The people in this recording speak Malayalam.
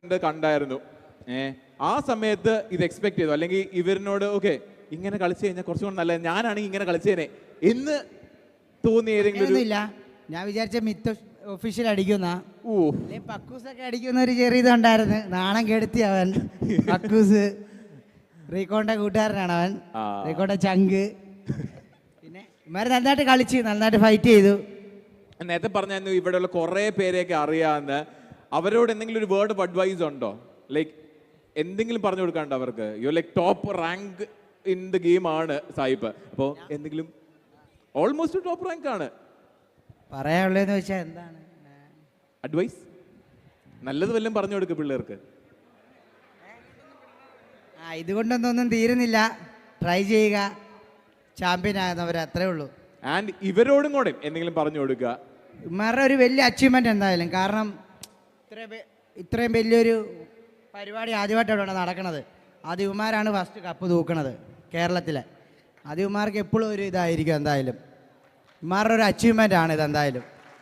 കണ്ടായിരുന്നു. ആ സമയത്ത് ഇത് എക്സ്പെക്ട് ചെയ്തു, അല്ലെങ്കിൽ ഇവരിനോട് ഓക്കെ ഇങ്ങനെ കളിച്ചു കഴിഞ്ഞാൽ കുറച്ചും കൂടെ നല്ലത് ഞാനാണെങ്കിൽ ഇങ്ങനെ കളിച്ചേനെ എന്ന് തോന്നി ഏതെങ്കിലും ഇല്ല? ഞാൻ വിചാരിച്ച മിത്ത് ഒഫീഷ്യൽ അടിക്കുന്ന പക്കൂസൊക്കെ അടിക്കുന്ന ഒരു ചെറിയ ഇതുണ്ടായിരുന്നു. നാണം കെടുത്തി അവൻ പക്കൂസ്. റീക്കോന്റെ കൂട്ടുകാരനാണ് അവൻ, റീക്കോന്റെ ചങ്ക്. പിന്നെ ഇമാര് നന്നായിട്ട് കളിച്ച് നന്നായിട്ട് ഫൈറ്റ് ചെയ്തു. നേരത്തെ പറഞ്ഞായിരുന്നു ഇവിടെയുള്ള കുറെ പേരെയൊക്കെ അറിയാമെന്ന്. അവരോട് എന്തെങ്കിലും ഒരു വേർഡ് ഓഫ് അഡ്വൈസ് ഉണ്ടോ? ലൈക്ക് എന്തെങ്കിലും പറഞ്ഞു കൊടുക്കാണ്ടോ അവർക്ക്? You like top rank in the game ആണ് സായിപ്പ്. അപ്പോൾ എന്തെങ്കിലും ഓൾമോസ്റ്റ് ടോപ്പ് റാങ്ക് ആണ്. പറയാനുള്ളതെന്ന് വെച്ചാൽ എന്താണ് അഡ്വൈസ്? നല്ലത് വല്ലതും പറഞ്ഞു കൊടുക്കുക പിള്ളേർക്ക്. ഇതുകൊണ്ടൊന്നും തീരുന്നില്ല. ട്രൈ ചെയ്യുക, ചാമ്പ്യൻ ആകുന്നവർ, അത്രേ ഉള്ളൂ. ആൻഡ് ഇവരോടും കൂടെ എന്തെങ്കിലും പറഞ്ഞു കൊടുക്കുക. ഇവരുടെ ഒരു വലിയ അച്ചീവ്മെന്റ് എന്തായാലും. കാരണം ഇത്രയും വലിയൊരു പരിപാടി ആദ്യമായിട്ടാണ് നടക്കുന്നത്. ആദ്യകുമാരാണ് ഫസ്റ്റ് കപ്പ് തൂക്കണത് കേരളത്തിലെ. ആദ്യകുമാർക്ക് എപ്പോഴും ഒരു ഇതായിരിക്കും എന്തായാലും. ഇമാരുടെ ഒരു അച്ചീവ്മെന്റ് ആണ് ഇത് എന്തായാലും.